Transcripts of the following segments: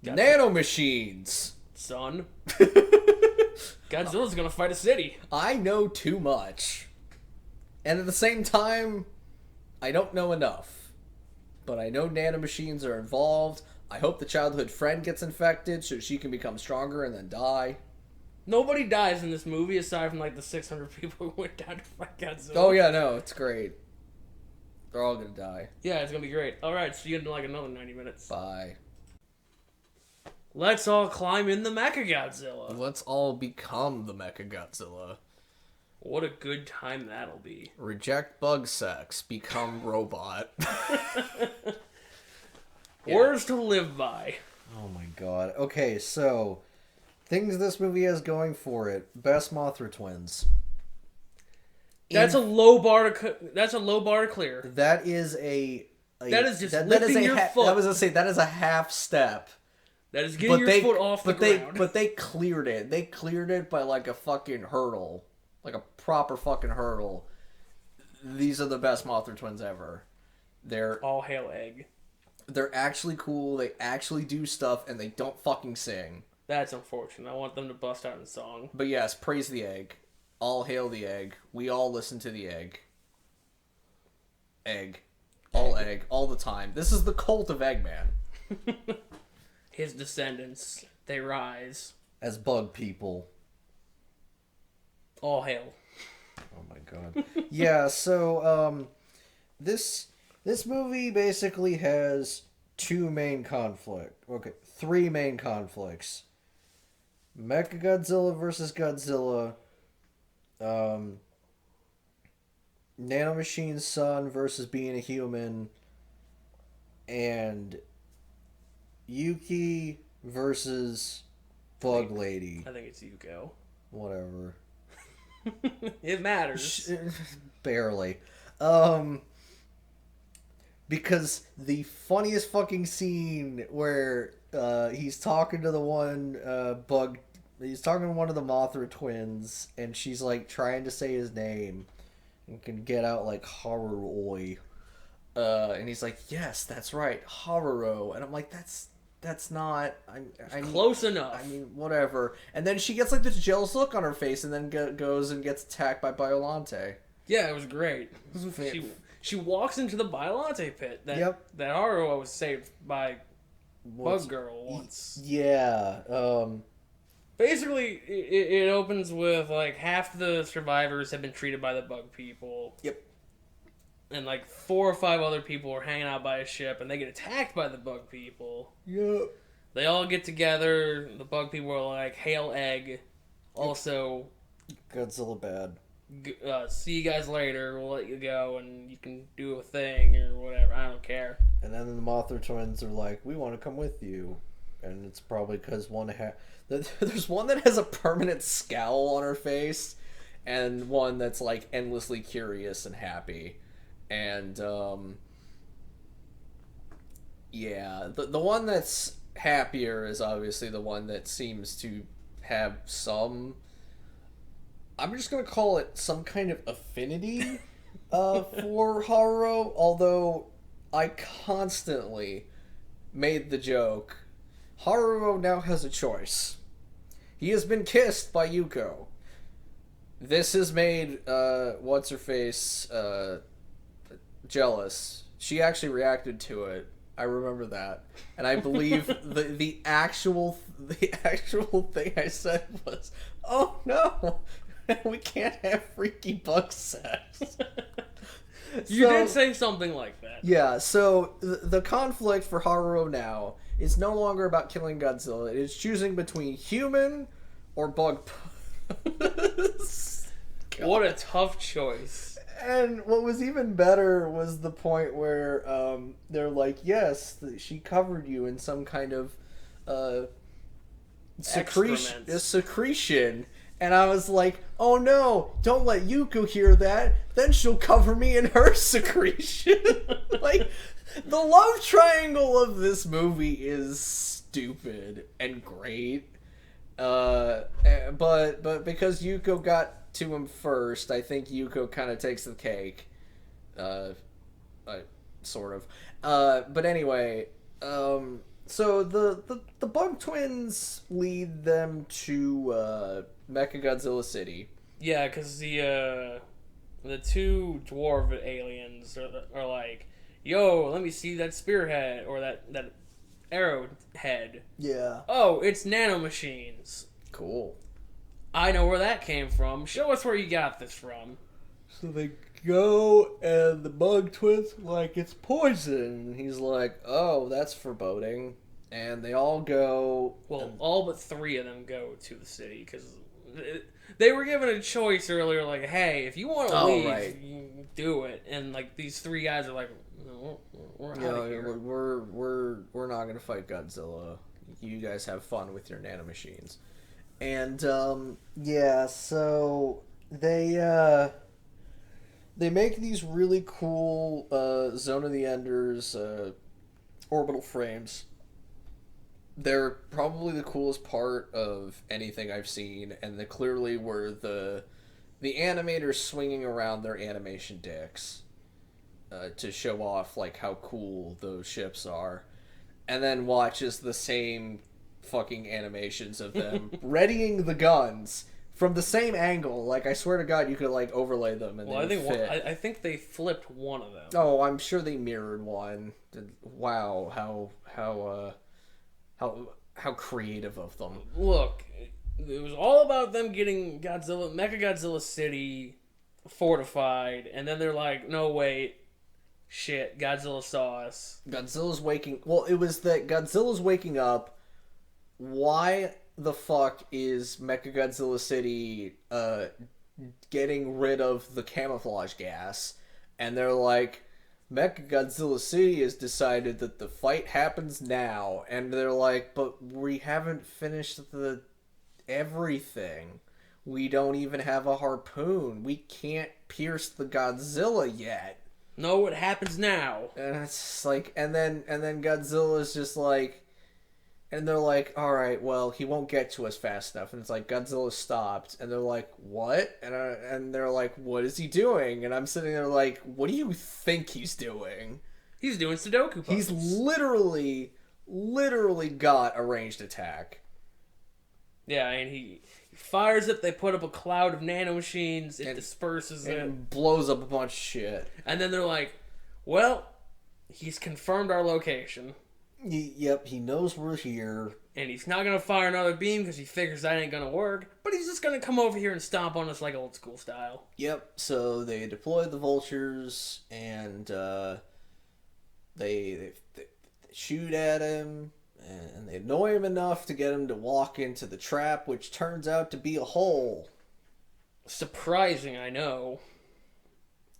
Nanomachines! Son. Godzilla's gonna fight a city. I know too much. And at the same time, I don't know enough. But I know nanomachines are involved. I hope the childhood friend gets infected so she can become stronger and then die. Nobody dies in this movie aside from like the 600 people who went down to fight Godzilla. Oh yeah, no, it's great. They're all gonna die. Yeah, it's gonna be great. Alright, see you in like another 90 minutes. Bye. Let's all climb in the Mechagodzilla. Let's all become the Mechagodzilla. What a good time that'll be. Reject bug sex. Become robot. Words to live by. Oh my god. Okay, so things this movie has going for it. Best Mothra twins. That's a low bar to clear. That is that is just lifting your foot. I was gonna say that is a half step. That is getting your foot off the ground. But they cleared it. They cleared it by like a fucking hurdle. Like a proper fucking hurdle. These are the best Mothra twins ever. They're all hail egg. They're actually cool. They actually do stuff, and they don't fucking sing. That's unfortunate. I want them to bust out in song. But yes, praise the egg. All hail the egg. We all listen to the egg. Egg. All egg. All the time. This is the cult of Eggman. His descendants. They rise. As bug people. All hail. Oh my god. Yeah, so, this movie basically has three main conflicts. Mechagodzilla versus Godzilla, Nanomachine's son versus being a human, and Yuki versus Bug Lady. I think it's Yuko. Whatever. It matters. Barely. Because the funniest fucking scene where he's talking to the one he's talking to one of the Mothra twins, and she's like trying to say his name and can get out like Haruoi. And he's like, yes, that's right, Haruo. And I'm like, that's not... I mean, close enough. I mean, whatever. And then she gets like this jealous look on her face and then goes and gets attacked by Biollante. Yeah, it was great. She walks into the Biollante pit that Haruo was saved by Bug Girl once. Yeah. Basically, it opens with like half the survivors have been treated by the bug people. Yep. And like 4 or 5 other people are hanging out by a ship, and they get attacked by the bug people. Yep. They all get together. The bug people are like, "Hail egg." Also, Godzilla bad. See you guys later. We'll let you go, and you can do a thing or whatever. I don't care. And then the Mothra twins are like, "We want to come with you," and it's probably because there's one that has a permanent scowl on her face, and one that's like endlessly curious and happy. And yeah, the one that's happier is obviously the one that seems to have some, I'm just gonna call it some kind of affinity for Haruo, although I constantly made the joke, Haruo now has a choice. He has been kissed by Yuko. This has made what's-her-face jealous. She actually reacted to it. I remember that. And I believe the actual thing I said was, "Oh no, we can't have freaky bug sex." You did say something like that. Yeah, so the conflict for Haruo now is no longer about killing Godzilla. It is choosing between human or bug. What a tough choice. And what was even better was the point where they're like, yes, she covered you in some kind of secretion. And I was like, oh no, don't let Yuko hear that. Then she'll cover me in her secretion. Like, the love triangle of this movie is stupid and great. But because Yuko got to him first, I think Yuko kind of takes the cake. Sort of. But anyway, So the bug twins lead them to Mechagodzilla City. Yeah, because the two dwarf aliens are like, yo, let me see that spearhead or that arrow head. Yeah. Oh, it's nanomachines. Cool. I know where that came from. Show us where you got this from. So they go, and the bug twins like, it's poison. And he's like, oh, that's foreboding. And they all go. Well, all but 3 of them go to the city because they were given a choice earlier. Like, hey, if you want to leave, right. you do it. And like these 3 guys are like, no, we're out of here. We're not gonna fight Godzilla. You guys have fun with your nanomachines. And yeah, so they make these really cool Zone of the Enders orbital frames. They're probably the coolest part of anything I've seen, and they clearly were the animators swinging around their animation decks to show off like how cool those ships are, and then watches the same fucking animations of them readying the guns from the same angle. Like, I swear to God, you could like overlay them and I think they flipped one of them. Oh, I'm sure they mirrored one. Wow, how creative of them. Look, it was all about them getting Mechagodzilla City fortified, and then they're like, no, wait, shit, Godzilla saw us. Godzilla's waking... Well, it was that Godzilla's waking up. Why the fuck is Mechagodzilla City getting rid of the camouflage gas? And they're like, Mechagodzilla City has decided that the fight happens now. And they're like, but we haven't finished the everything. We don't even have a harpoon. We can't pierce the Godzilla yet. No, it happens now. And it's just like, and then Godzilla's just like, and they're like, all right, well, he won't get to us fast enough. And it's like, Godzilla stopped. And they're like, what? And they're like, what is he doing? And I'm sitting there like, what do you think he's doing? He's doing Sudoku puzzles. He's literally got a ranged attack. Yeah, and he fires it, they put up a cloud of nanomachines, it disperses it. And blows up a bunch of shit. And then they're like, well, he's confirmed our location. Yep, he knows we're here. And he's not going to fire another beam because he figures that ain't going to work. But he's just going to come over here and stomp on us like old school style. Yep, so they deploy the vultures and they shoot at him. And they annoy him enough to get him to walk into the trap, which turns out to be a hole. Surprising, I know.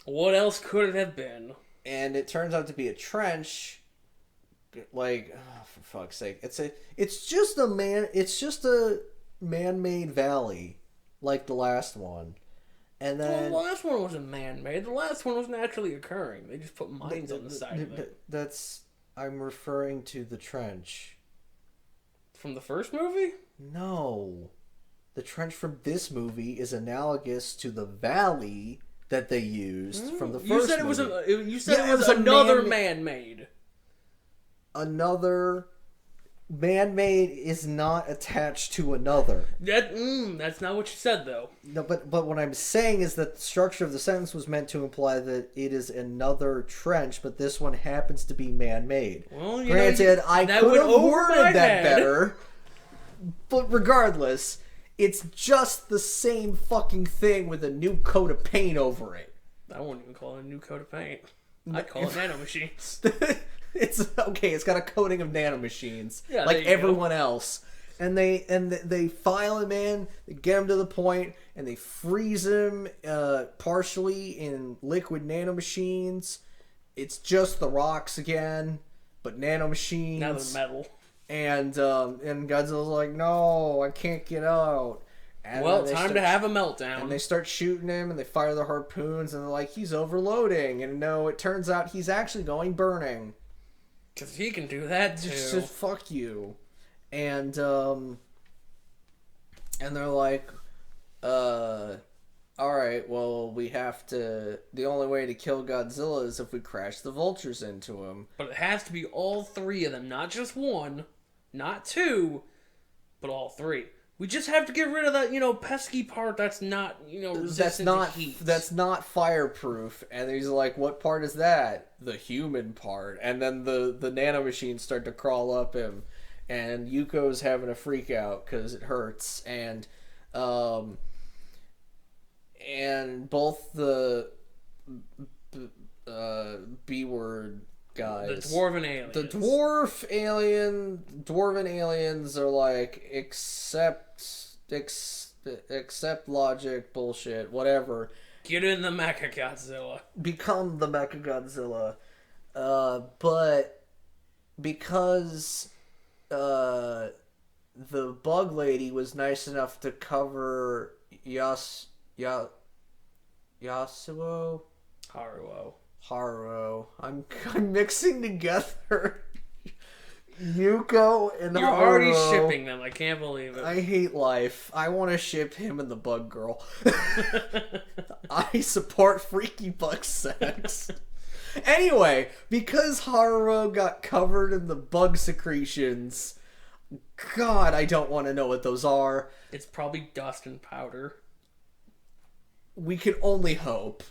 What else could it have been? And it turns out to be a trench. Like, oh, for fuck's sake, it's just a man-made valley, like the last one. And then the last one wasn't man-made. The last one was naturally occurring. They just put mines on the side of it. I'm referring to the trench. From the first movie? No. The trench from this movie is analogous to the valley that they used from the first movie. You said it was another man-made. Another man-made is not attached to another. That's not what you said, though. No, but what I'm saying is that the structure of the sentence was meant to imply that it is another trench, but this one happens to be man-made. Well, granted, I could have worded that better, but regardless, it's just the same fucking thing with a new coat of paint over it. I wouldn't even call it a new coat of paint. I'd call it nanomachines. It's okay. It's got a coating of nanomachines, yeah, like everyone else. And they file him in, they get him to the point, and they freeze him partially in liquid nanomachines. It's just the rocks again, but nanomachines. Now they're metal. And Godzilla's like, no, I can't get out. And well, time to have a meltdown. And they start shooting him, and they fire their harpoons, and they're like, he's overloading. And no, it turns out he's actually going burning. Because he can do that, too. Just fuck you. And they're like, alright, well, we have to... The only way to kill Godzilla is if we crash the vultures into him. But it has to be all three of them, not just one, not two, but all three. We just have to get rid of that, pesky part that's not, resistant to heat. That's not fireproof. And he's like, what part is that? The human part. And then the nanomachines start to crawl up him. And Yuko's having a freak out because it hurts. And both the B-word guys. The dwarven aliens. The dwarven aliens are like, accept logic, bullshit, whatever. Get in the Mechagodzilla. Become the Mechagodzilla. But because the bug lady was nice enough to cover Yasuo? Haruo. I'm mixing together Yuko and You're Haruo. already shipping them. I can't believe it. I hate life. I want to ship him and the bug girl. I support freaky bug sex. Anyway, because Haruo got covered in the bug secretions, God, I don't want to know what those are. It's probably dust and powder. We can only hope.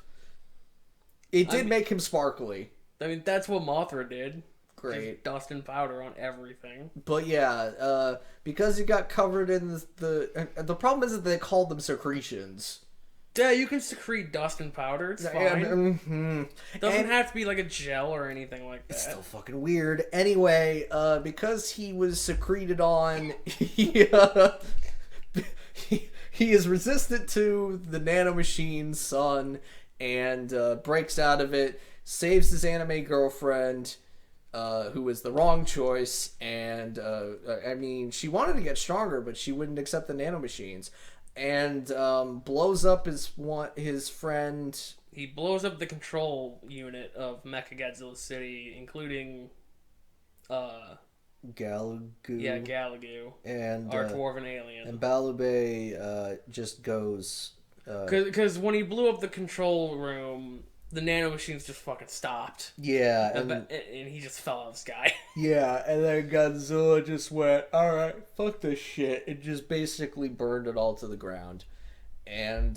It did make him sparkly. I mean, that's what Mothra did. Great. Just dust and powder on everything. But yeah, because he got covered in the problem is that they called them secretions. Yeah, you can secrete dust and powder. It's fine. Doesn't have to be like a gel or anything like that. It's still fucking weird. Anyway, because he was secreted on, he is resistant to the nanomachine sun and breaks out of it, saves his anime girlfriend, who was the wrong choice, and I mean, she wanted to get stronger, but she wouldn't accept the nanomachines, and blows up his friend. He blows up the control unit of Mechagodzilla City, including Galagoo. Yeah, Galagoo. And our dwarven alien. And Balubei just goes... Because when he blew up the control room, the nanomachines just fucking stopped. Yeah. And he just fell out of the sky. Yeah, and then Godzilla just went, alright, fuck this shit. It just basically burned it all to the ground. And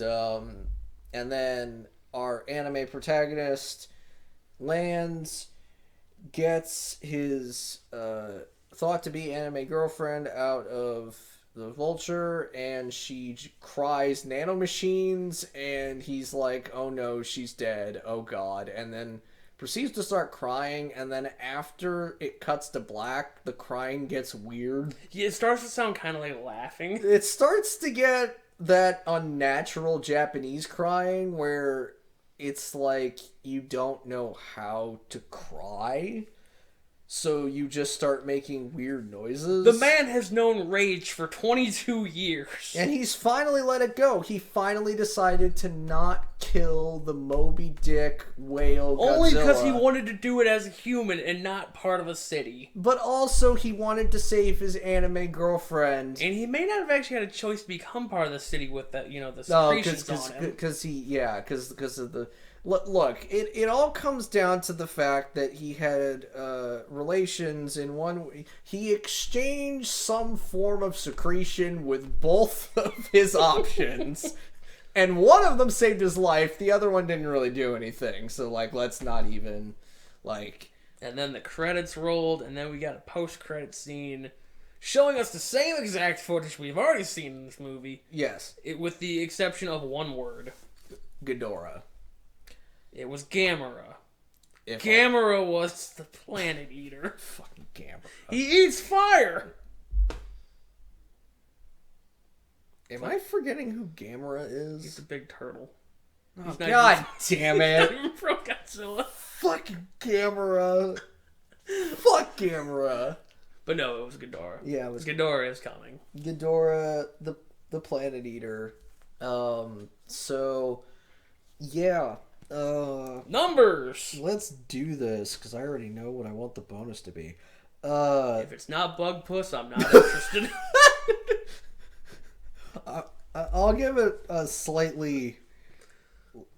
then our anime protagonist lands, gets his thought to be anime girlfriend out of the vulture, and she cries nanomachines, and he's like, oh no, she's dead, oh god, and then proceeds to start crying, and then after it cuts to black, the crying gets weird. Yeah, it starts to sound kind of like laughing. It starts to get that unnatural Japanese crying where it's like you don't know how to cry, so you just start making weird noises. The man has known rage for 22 years. And he's finally let it go. He finally decided to not kill the Moby Dick whale Godzilla. Only because he wanted to do it as a human and not part of a city. But also he wanted to save his anime girlfriend. And he may not have actually had a choice to become part of the city with that, the secretions on him. Because of the... Look, it all comes down to the fact that he had relations in one... He exchanged some form of secretion with both of his options. And one of them saved his life. The other one didn't really do anything. So, let's not even, And then the credits rolled, and then we got a post-credit scene showing us the same exact footage we've already seen in this movie. Yes. With the exception of one word. Ghidorah. It was Gamera. Gamera was the planet eater. Fucking Gamera. He eats fire! Am I forgetting who Gamera is? He's a big turtle. Oh, God damn it. From Godzilla. Fucking Gamera. Fuck Gamera. But no, it was Ghidorah. Yeah, it was Ghidorah is coming. Ghidorah, the planet eater. So, yeah. Numbers! Let's do this, because I already know what I want the bonus to be. If it's not Bug Puss, I'm not interested. I'll give it a slightly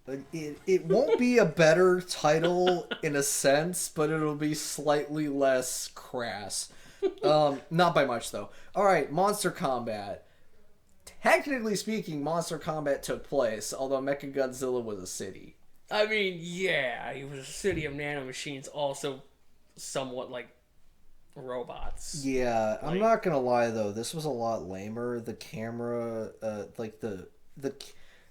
It won't be a better title in a sense, but it'll be slightly less crass. Not by much, though. Alright, Monster Combat. Technically speaking, Monster Combat took place, although Mechagodzilla was a city. I mean, yeah, it was a city of nanomachines, also somewhat like robots. Yeah, I'm not gonna lie though, this was a lot lamer. The camera, like the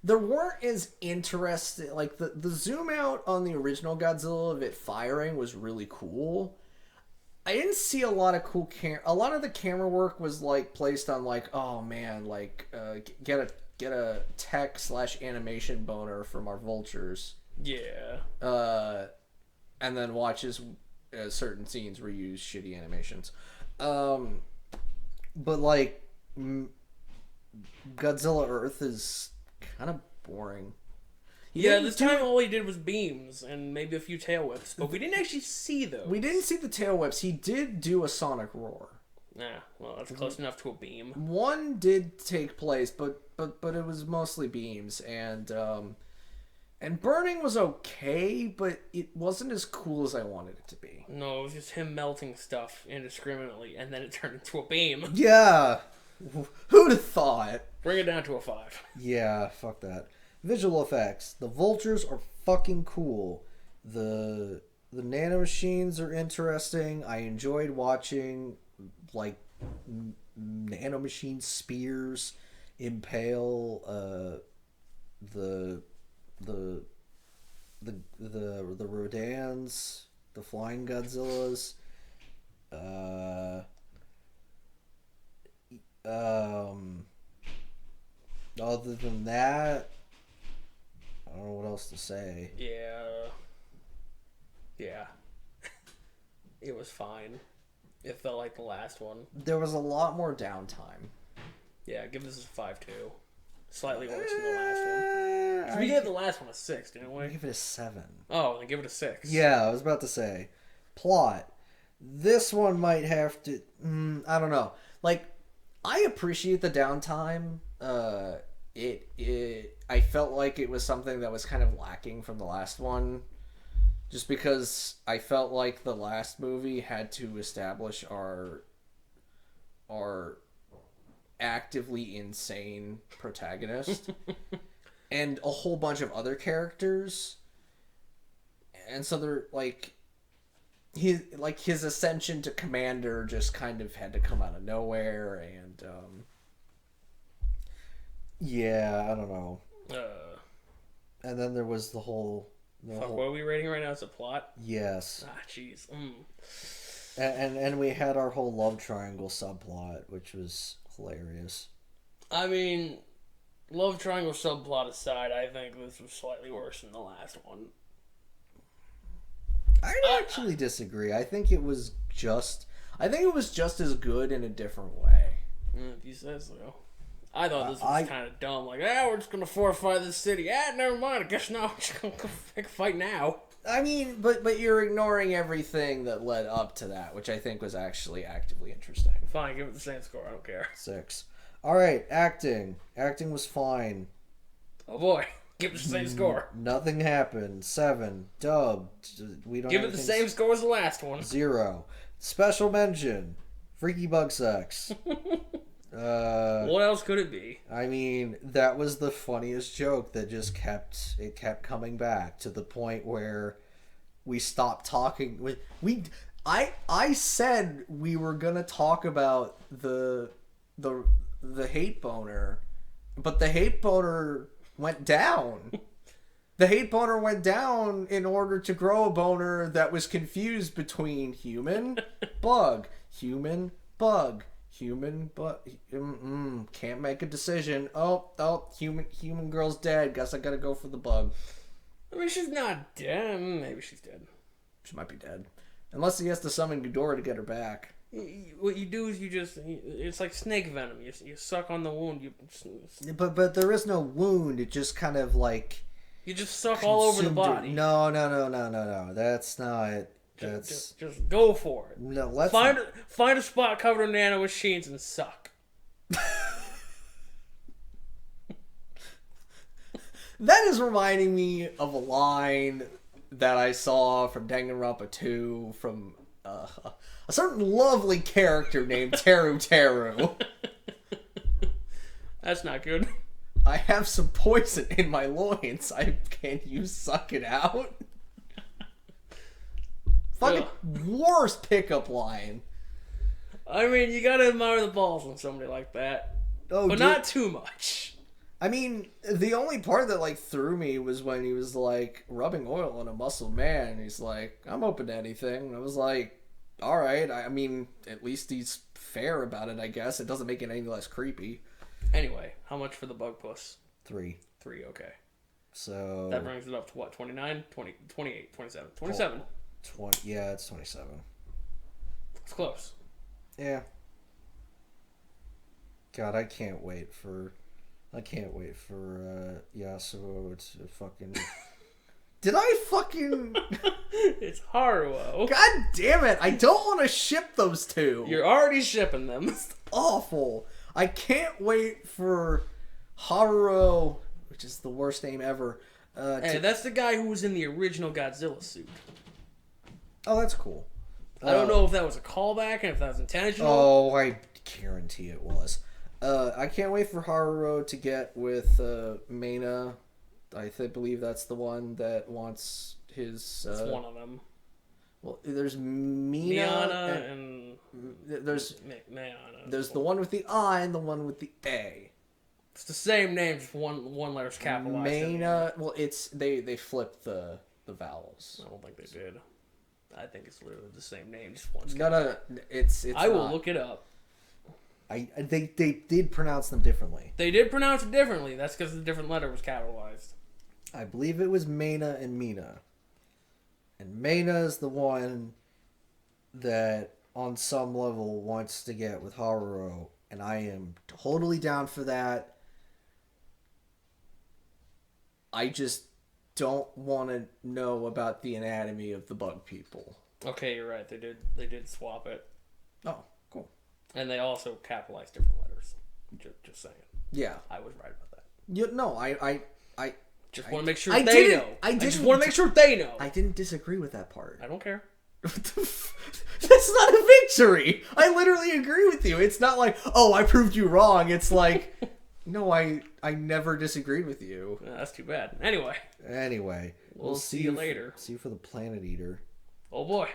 there weren't as interesting. Like the zoom out on the original Godzilla of it firing was really cool. I didn't see a lot of cool a lot of the camera work was like placed on like, oh man, like get a tech / animation boner from our vultures. Yeah. And then watches certain scenes reuse shitty animations. But like Godzilla Earth is kind of boring. Yeah, this time all he did was beams and maybe a few tail whips, but we didn't actually see those. We didn't see the tail whips. He did do a sonic roar. Nah, well, that's close enough to a beam. One did take place, but it was mostly beams, and burning was okay, but it wasn't as cool as I wanted it to be. No, it was just him melting stuff indiscriminately, and then it turned into a beam. Yeah, who'd have thought? Bring it down to a 5. Yeah, fuck that. Visual effects. The vultures are fucking cool. The nanomachines are interesting. I enjoyed watching like nanomachine spears impale the Rodans, the flying Godzillas. Other than that, I don't know what else to say. Yeah. It was fine. It felt like the last one. There was a lot more downtime. Yeah, give this a 5 too. Slightly worse than the last one. We gave the last one a 6, didn't we? I give it a 7. Oh, then give it a 6. Yeah, I was about to say. Plot. This one might have to... I don't know. Like, I appreciate the downtime. I felt like it was something that was kind of lacking from the last one. Just because I felt like the last movie had to establish our actively insane protagonist and a whole bunch of other characters, and so they're like his ascension to commander just kind of had to come out of nowhere, and yeah, I don't know. And then there was the whole what are we rating right now? It's a plot? Yes. Ah, jeez. And we had our whole love triangle subplot, which was hilarious. I mean, love triangle subplot aside, I think this was slightly worse than the last one. I actually disagree. I think it was just as good in a different way. If you say so. I thought this was kind of dumb. Like, we're just gonna fortify this city. Never mind. I guess not. I'm just gonna go pick a fight now. I mean, but you're ignoring everything that led up to that, which I think was actually actively interesting. Fine, give it the same score. I don't care. 6. All right, acting. Acting was fine. Oh boy, give it the same score. Nothing happened. 7. Dub. We don't give it the same score as the last one. 0. Special mention. Freaky bug sex. What else could it be? I mean, that was the funniest joke that just kept coming back to the point where we stopped talking. I said we were gonna talk about the hate boner, but the hate boner went down. The hate boner went down in order to grow a boner that was confused between human, bug, human, bug. Human, but can't make a decision. Oh, human girl's dead. Guess I gotta go for the bug. I mean, she's not dead. Maybe she's dead. She might be dead, unless he has to summon Ghidorah to get her back. What you do is it's like snake venom. You suck on the wound. But there is no wound. It just kind of like you just suck all over the body. No. That's not. Just go for it. No, let's find a spot covered in nanomachines and suck. That is reminding me of a line that I saw from Danganronpa 2 from a certain lovely character named Teru Teru. That's not good. I have some poison in my loins. Can you suck it out? Fucking worst pickup line. I mean, you gotta admire the balls on somebody like that. Oh, but not too much. I mean, the only part that, like, threw me was when he was, like, rubbing oil on a muscled man. And he's like, I'm open to anything. And I was like, all right. I mean, at least he's fair about it, I guess. It doesn't make it any less creepy. Anyway, how much for the bug puss? 3. 3, okay. So... that brings it up to what, 29? 20, 28, 27. 27. 20, yeah, it's 27. It's close. Yeah. God, I can't wait for Yasuo to fucking... Did I fucking... It's Haruo. God damn it, I don't want to ship those two. You're already shipping them. It's awful. I can't wait for Haruo, which is the worst name ever. Hey, that's the guy who was in the original Godzilla suit. Oh, that's cool. I don't know if that was a callback and if that was intentional. Oh, I guarantee it was. I can't wait for Haruo to get with Meina. I believe that's the one that wants his... That's one of them. Well, there's Miana and there's Miana. There's the one with the I and the one with the A. It's the same name, just one letter's capitalized. Meina. Well, it's they flipped the vowels. I don't think they did. I think it's literally the same name, just one's No. It's. I will look it up. They did pronounce them differently. They did pronounce it differently. That's because the different letter was capitalized. I believe it was Meina and Mina. And Meina is the one that, on some level, wants to get with Haruo, and I am totally down for that. I just don't want to know about the anatomy of the bug people. Okay, you're right. They did swap it. Oh, cool. And they also capitalized different letters. Just saying. Yeah. I was right about that. No, I just want to make sure they know. I just want to make sure they know. I didn't disagree with that part. I don't care. That's not a victory. I literally agree with you. It's not like, oh, I proved you wrong. It's like, no, I never disagreed with you. That's too bad. Anyway, we'll see you later. See you for the Planet Eater. Oh boy.